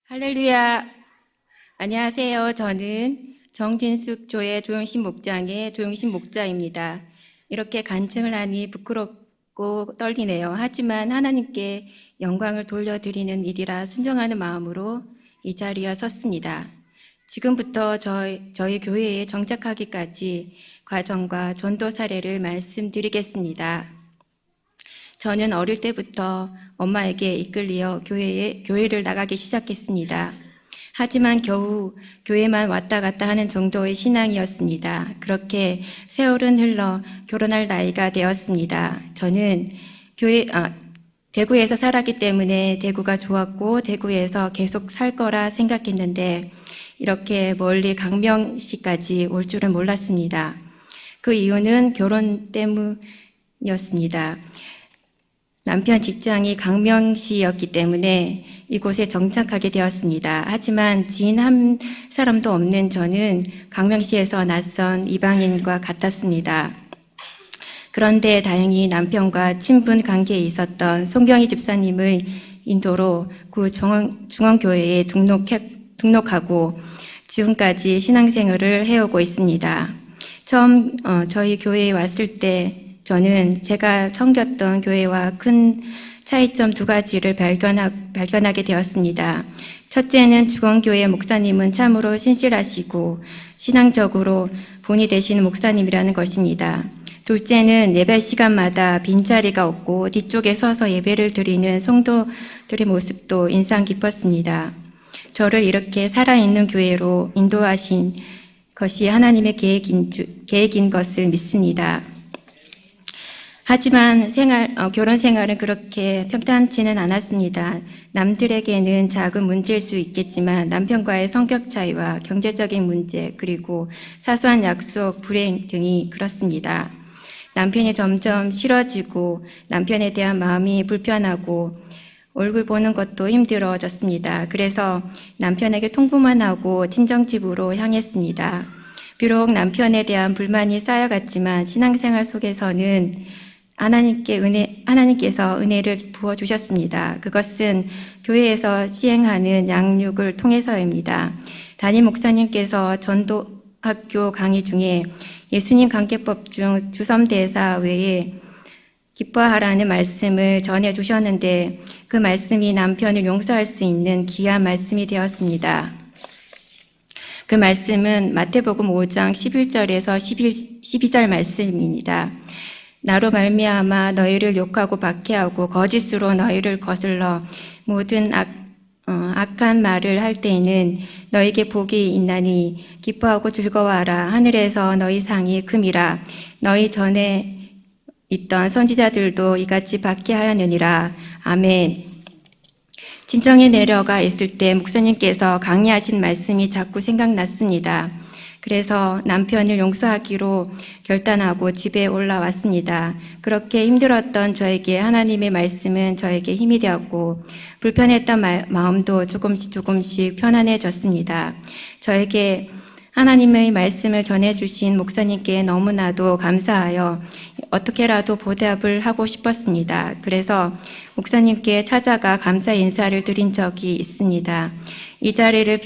할렐루야. 안녕하세요. 저는 정진숙 교회 조영신 목장의 조영신 목자입니다. 이렇게 간증을 하니 부끄럽고 떨리네요. 하지만 하나님께 영광을 돌려드리는 일이라 순종하는 마음으로 이 자리에 섰습니다. 지금부터 저희 교회에 정착하기까지 과정과 전도 사례를 말씀드리겠습니다. 저는 어릴 때부터 엄마에게 이끌려 교회를 나가기 시작했습니다. 하지만 겨우 교회만 왔다 갔다 하는 정도의 신앙이었습니다. 그렇게 세월은 흘러 결혼할 나이가 되었습니다. 저는 대구에서 살았기 때문에 대구가 좋았고 대구에서 계속 살 거라 생각했는데 이렇게 멀리 강명시까지 올 줄은 몰랐습니다. 그 이유는 결혼 때문이었습니다. 남편 직장이 강명시였기 때문에 이곳에 정착하게 되었습니다. 하지만 지인 한 사람도 없는 저는 강명시에서 낯선 이방인과 같았습니다. 그런데 다행히 남편과 친분 관계에 있었던 송경희 집사님의 인도로 구 중앙교회에 등록하고 지금까지 신앙생활을 해오고 있습니다. 처음 저희 교회에 왔을 때 저는 제가 섬겼던 교회와 큰 차이점 두 가지를 발견하게 되었습니다. 첫째는 중앙교회 목사님은 참으로 신실하시고 신앙적으로 본이 되시는 목사님이라는 것입니다. 둘째는 예배 시간마다 빈자리가 없고 뒤쪽에 서서 예배를 드리는 성도들의 모습도 인상 깊었습니다. 저를 이렇게 살아있는 교회로 인도하신 것이 하나님의 계획인 것을 믿습니다. 하지만 결혼 생활은 그렇게 평탄치는 않았습니다. 남들에게는 작은 문제일 수 있겠지만 남편과의 성격 차이와 경제적인 문제 그리고 사소한 약속 불행 등이 그렇습니다. 남편이 점점 싫어지고 남편에 대한 마음이 불편하고 얼굴 보는 것도 힘들어졌습니다. 그래서 남편에게 통보만 하고 친정집으로 향했습니다. 비록 남편에 대한 불만이 쌓여갔지만 신앙생활 속에서는 하나님께서 은혜를 부어주셨습니다. 그것은 교회에서 시행하는 양육을 통해서입니다. 담임 목사님께서 전도학교 강의 중에 예수님 관계법 중 주섬대사 외에 기뻐하라는 말씀을 전해주셨는데 그 말씀이 남편을 용서할 수 있는 귀한 말씀이 되었습니다. 그 말씀은 마태복음 5장 11절에서 12절 말씀입니다. 나로 말미암아 너희를 욕하고 박해하고 거짓으로 너희를 거슬러 모든 악한 말을 할 때에는 너희에게 복이 있나니 기뻐하고 즐거워하라. 하늘에서 너희 상이 큼이라. 너희 전에 있던 선지자들도 이같이 박해하였느니라. 아멘. 친정에 내려가 있을 때 목사님께서 강의하신 말씀이 자꾸 생각났습니다. 그래서 남편을 용서하기로 결단하고 집에 올라왔습니다. 그렇게 힘들었던 저에게 하나님의 말씀은 저에게 힘이 되었고 불편했던 마음도 조금씩 편안해졌습니다. 저에게 하나님의 말씀을 전해주신 목사님께 너무나도 감사하여 어떻게라도 보답을 하고 싶었습니다. 그래서 목사님께 찾아가 감사 인사를 드린 적이 있습니다. 이 자리를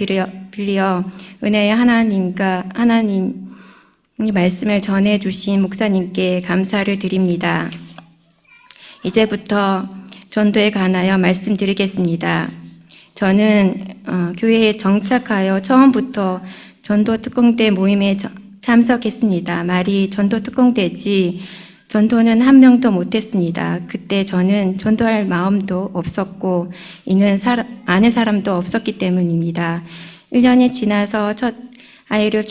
빌려 은혜의 하나님 말씀을 전해주신 목사님께 감사를 드립니다. 이제부터 전도에 관하여 말씀드리겠습니다. 저는 교회에 정착하여 처음부터 전도 특공대 모임에 참석했습니다. 말이 전도 특공대지 전도는 한 명도 못했습니다. 그때 저는 전도할 마음도 없었고 아는 사람도 없었기 때문입니다. 1년이 지나서 첫 아이를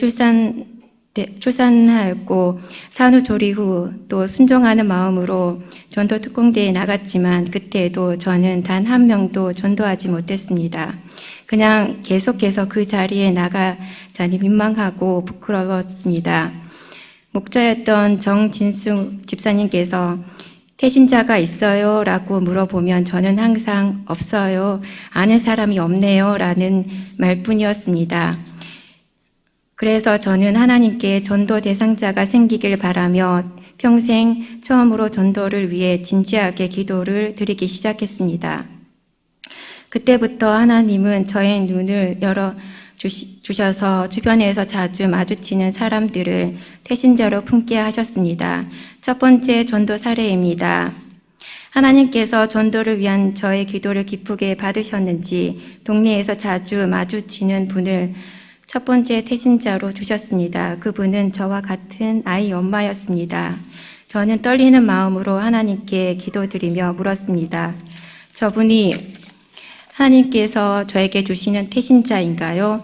출산하였고 산후조리 후 또 순종하는 마음으로 전도 특공대에 나갔지만 그때도 저는 단 한 명도 전도하지 못했습니다. 그냥 계속해서 그 자리에 나가자니 민망하고 부끄러웠습니다. 목자였던 정진숙 집사님께서 태신자가 있어요? 라고 물어보면 저는 항상 없어요. 아는 사람이 없네요. 라는 말뿐이었습니다. 그래서 저는 하나님께 전도 대상자가 생기길 바라며 평생 처음으로 전도를 위해 진지하게 기도를 드리기 시작했습니다. 그때부터 하나님은 저의 눈을 열어 주셔서 주변에서 자주 마주치는 사람들을 태신자로 품게 하셨습니다. 첫 번째 전도 사례입니다. 하나님께서 전도를 위한 저의 기도를 기쁘게 받으셨는지 동네에서 자주 마주치는 분을 첫 번째 태신자로 두셨습니다. 그분은 저와 같은 아이 엄마였습니다. 저는 떨리는 마음으로 하나님께 기도드리며 물었습니다. 저분이 하나님께서 저에게 주시는 태신자인가요?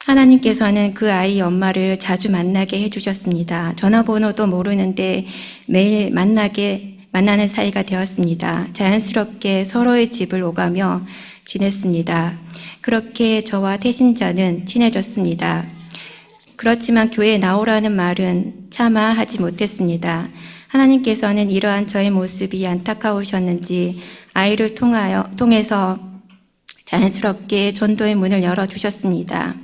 하나님께서는 그 아이 엄마를 자주 만나게 해주셨습니다. 전화번호도 모르는데 매일 만나는 사이가 되었습니다. 자연스럽게 서로의 집을 오가며 지냈습니다. 그렇게 저와 태신자는 친해졌습니다. 그렇지만 교회에 나오라는 말은 차마 하지 못했습니다. 하나님께서는 이러한 저의 모습이 안타까우셨는지 아이를 통해서 자연스럽게 전도의 문을 열어두셨습니다.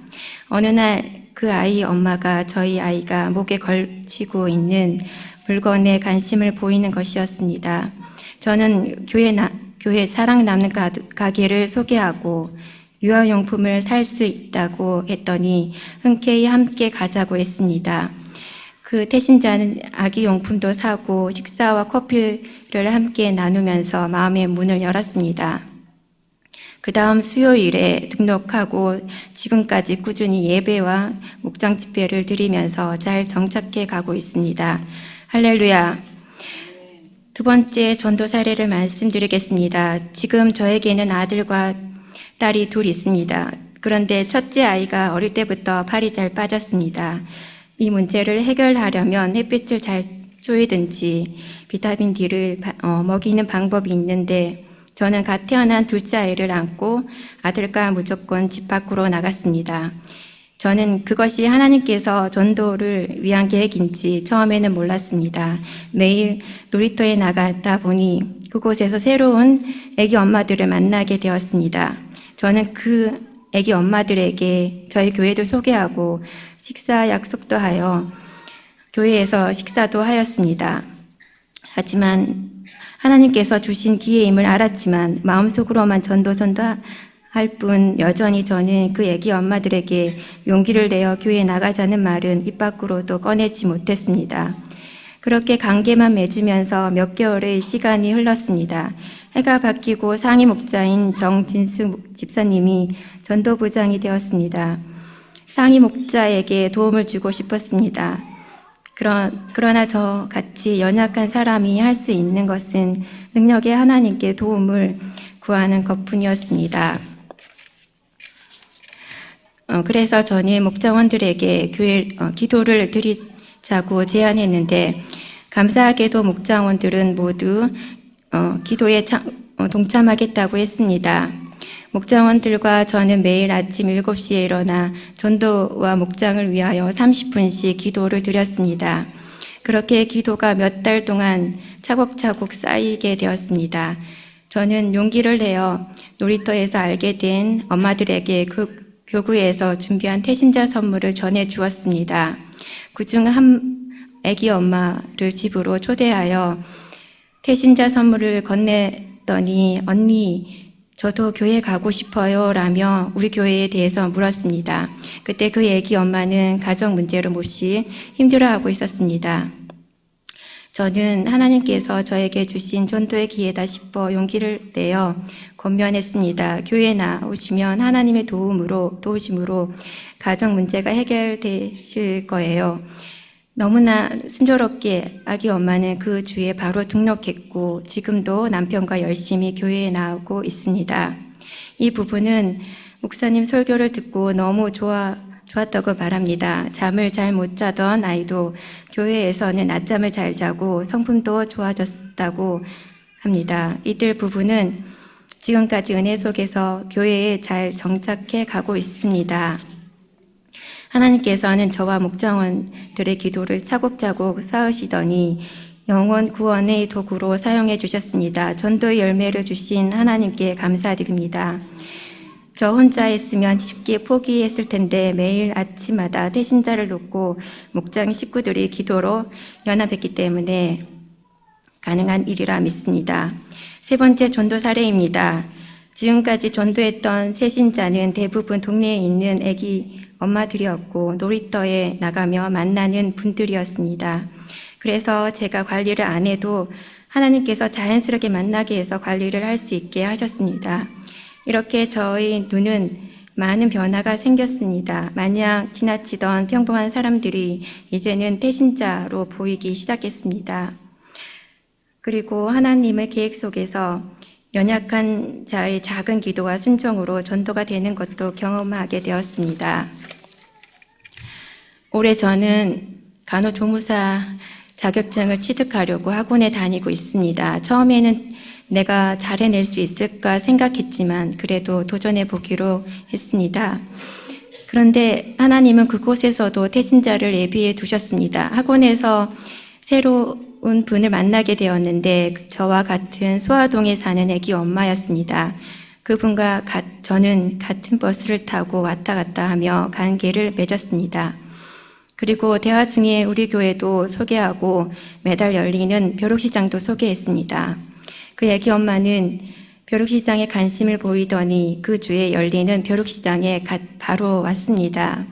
어느 날 그 아이 엄마가 저희 아이가 목에 걸치고 있는 물건에 관심을 보이는 것이었습니다. 저는 교회 사랑 남는 가게를 소개하고 유아용품을 살 수 있다고 했더니 흔쾌히 함께 가자고 했습니다. 그 태신자는 아기용품도 사고 식사와 커피를 함께 나누면서 마음의 문을 열었습니다. 그 다음 수요일에 등록하고 지금까지 꾸준히 예배와 목장 집회를 드리면서 잘 정착해 가고 있습니다. 할렐루야. 두 번째 전도 사례를 말씀드리겠습니다. 지금 저에게는 아들과 딸이 둘 있습니다. 그런데 첫째 아이가 어릴 때부터 팔이 잘 빠졌습니다. 이 문제를 해결하려면 햇빛을 잘 쬐든지 비타민 D를 먹이는 방법이 있는데 저는 갓 태어난 둘째 아이를 안고 아들과 무조건 집 밖으로 나갔습니다. 저는 그것이 하나님께서 전도를 위한 계획인지 처음에는 몰랐습니다. 매일 놀이터에 나가다 보니 그곳에서 새로운 아기 엄마들을 만나게 되었습니다. 저는 그 아기 엄마들에게 저희 교회를 소개하고 식사 약속도 하여 교회에서 식사도 하였습니다. 하지만 하나님께서 주신 기회임을 알았지만 마음속으로만 전도할 뿐 여전히 저는 그 아기 엄마들에게 용기를 내어 교회에 나가자는 말은 입 밖으로도 꺼내지 못했습니다. 그렇게 관계만 맺으면서 몇 개월의 시간이 흘렀습니다. 해가 바뀌고 상임 목자인 정진수 집사님이 전도부장이 되었습니다. 상임 목자에게 도움을 주고 싶었습니다. 그러나 저 같이 연약한 사람이 할 수 있는 것은 능력의 하나님께 도움을 구하는 것뿐이었습니다. 그래서 저는 목장원들에게 기도를 드리자고 제안했는데 감사하게도 목장원들은 모두 기도에 동참하겠다고 했습니다. 목장원들과 저는 매일 아침 7시에 일어나 전도와 목장을 위하여 30분씩 기도를 드렸습니다. 그렇게 기도가 몇 달 동안 차곡차곡 쌓이게 되었습니다. 저는 용기를 내어 놀이터에서 알게 된 엄마들에게 그 교구에서 준비한 태신자 선물을 전해 주었습니다. 그중 한 아기 엄마를 집으로 초대하여 태신자 선물을 건넸더니 언니 저도 교회 가고 싶어요 라며 우리 교회에 대해서 물었습니다. 그때 그 아기 엄마는 가정 문제로 몹시 힘들어하고 있었습니다. 저는 하나님께서 저에게 주신 전도의 기회다 싶어 용기를 내어 권면했습니다. 교회에 나오시면 하나님의 도우심으로 가정 문제가 해결되실 거예요. 너무나 순조롭게 아기 엄마는 그 주에 바로 등록했고 지금도 남편과 열심히 교회에 나오고 있습니다. 이 부부는 목사님 설교를 듣고 너무 좋았다고 말합니다. 잠을 잘 못 자던 아이도 교회에서는 낮잠을 잘 자고 성품도 좋아졌다고 합니다. 이들 부부는 지금까지 은혜 속에서 교회에 잘 정착해 가고 있습니다. 하나님께서는 저와 목장원들의 기도를 차곡차곡 쌓으시더니 영원 구원의 도구로 사용해 주셨습니다. 전도의 열매를 주신 하나님께 감사드립니다. 저 혼자 했으면 쉽게 포기했을 텐데 매일 아침마다 태신자를 놓고 목장 식구들이 기도로 연합했기 때문에 가능한 일이라 믿습니다. 세 번째 전도 사례입니다. 지금까지 전도했던 새신자는 대부분 동네에 있는 아기 엄마들이었고 놀이터에 나가며 만나는 분들이었습니다. 그래서 제가 관리를 안 해도 하나님께서 자연스럽게 만나게 해서 관리를 할 수 있게 하셨습니다. 이렇게 저희 눈은 많은 변화가 생겼습니다. 마냥 지나치던 평범한 사람들이 이제는 태신자로 보이기 시작했습니다. 그리고 하나님의 계획 속에서 연약한 자의 작은 기도와 순종으로 전도가 되는 것도 경험하게 되었습니다. 올해 저는 간호조무사 자격증을 취득하려고 학원에 다니고 있습니다. 처음에는 내가 잘 해낼 수 있을까 생각했지만 그래도 도전해 보기로 했습니다. 그런데 하나님은 그곳에서도 태신자를 예비해 두셨습니다. 학원에서 새로운 분을 만나게 되었는데 저와 같은 소아동에 사는 아기 엄마였습니다. 그분과 저는 같은 버스를 타고 왔다 갔다 하며 관계를 맺었습니다. 그리고 대화 중에 우리 교회도 소개하고 매달 열리는 벼룩시장도 소개했습니다. 그 아기 엄마는 벼룩시장에 관심을 보이더니 그 주에 열리는 벼룩시장에 바로 왔습니다.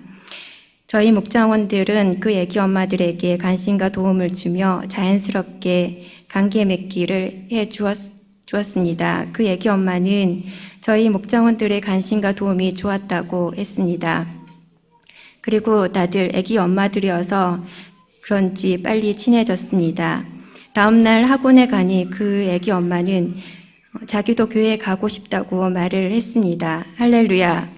저희 목장원들은 그 아기 엄마들에게 관심과 도움을 주며 자연스럽게 관계 맺기를 해 주었습니다. 그 아기 엄마는 저희 목장원들의 관심과 도움이 좋았다고 했습니다. 그리고 다들 아기 엄마들이어서 그런지 빨리 친해졌습니다. 다음날 학원에 가니 그 아기 엄마는 자기도 교회에 가고 싶다고 말을 했습니다. 할렐루야.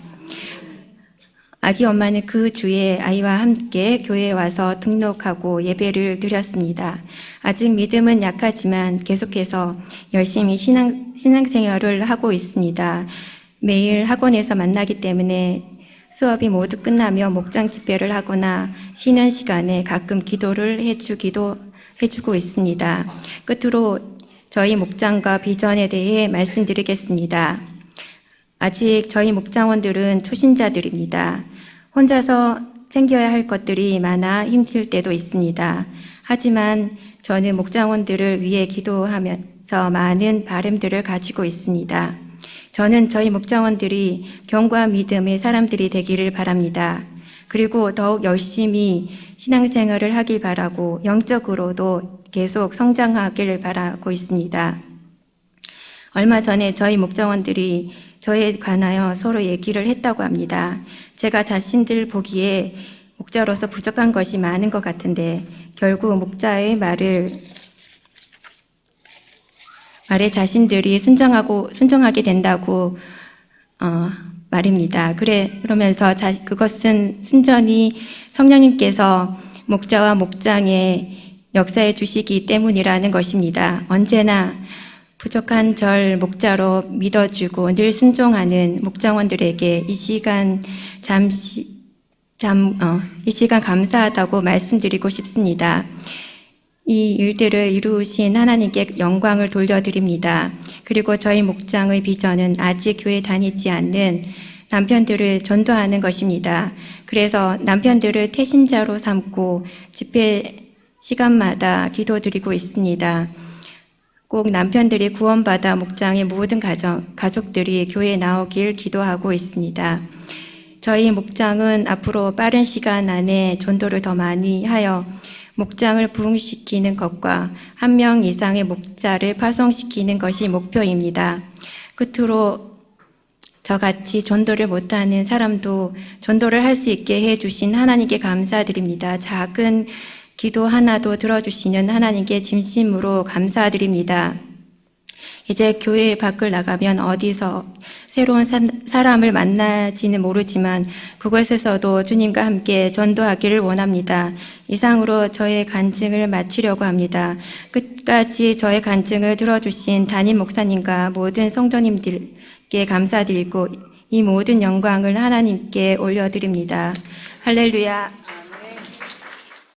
아기 엄마는 그 주에 아이와 함께 교회에 와서 등록하고 예배를 드렸습니다. 아직 믿음은 약하지만 계속해서 열심히 신앙생활을 하고 있습니다. 매일 학원에서 만나기 때문에 수업이 모두 끝나며 목장 집회를 하거나 쉬는 시간에 가끔 기도를 해주고 있습니다. 끝으로 저희 목장과 비전에 대해 말씀드리겠습니다. 아직 저희 목장원들은 초신자들입니다. 혼자서 챙겨야 할 것들이 많아 힘들 때도 있습니다. 하지만 저는 목장원들을 위해 기도하면서 많은 바람들을 가지고 있습니다. 저는 저희 목장원들이 경과 믿음의 사람들이 되기를 바랍니다. 그리고 더욱 열심히 신앙생활을 하길 바라고 영적으로도 계속 성장하기를 바라고 있습니다. 얼마 전에 저희 목장원들이 저에 관하여 서로 얘기를 했다고 합니다. 제가 자신들 보기에 목자로서 부족한 것이 많은 것 같은데 결국 목자의 말에 자신들이 순종하게 된다고 말입니다. 그러면서 그것은 순전히 성령님께서 목자와 목장에 역사해 주시기 때문이라는 것입니다. 언제나 부족한 절 목자로 믿어주고 늘 순종하는 목장원들에게 이 시간 감사하다고 말씀드리고 싶습니다. 이 일들을 이루신 하나님께 영광을 돌려드립니다. 그리고 저희 목장의 비전은 아직 교회 다니지 않는 남편들을 전도하는 것입니다. 그래서 남편들을 태신자로 삼고 집회 시간마다 기도드리고 있습니다. 꼭 남편들이 구원받아 목장의 모든 가족들이 교회에 나오길 기도하고 있습니다. 저희 목장은 앞으로 빠른 시간 안에 전도를 더 많이 하여 목장을 부흥시키는 것과 1명 이상의 목자를 파송시키는 것이 목표입니다. 끝으로 저같이 전도를 못하는 사람도 전도를 할 수 있게 해주신 하나님께 감사드립니다. 작은 기도 하나도 들어주시는 하나님께 진심으로 감사드립니다. 이제 교회 밖을 나가면 어디서 새로운 사람을 만날지는 모르지만 그곳에서도 주님과 함께 전도하기를 원합니다. 이상으로 저의 간증을 마치려고 합니다. 끝까지 저의 간증을 들어주신 담임 목사님과 모든 성도님들께 감사드리고 이 모든 영광을 하나님께 올려드립니다. 할렐루야.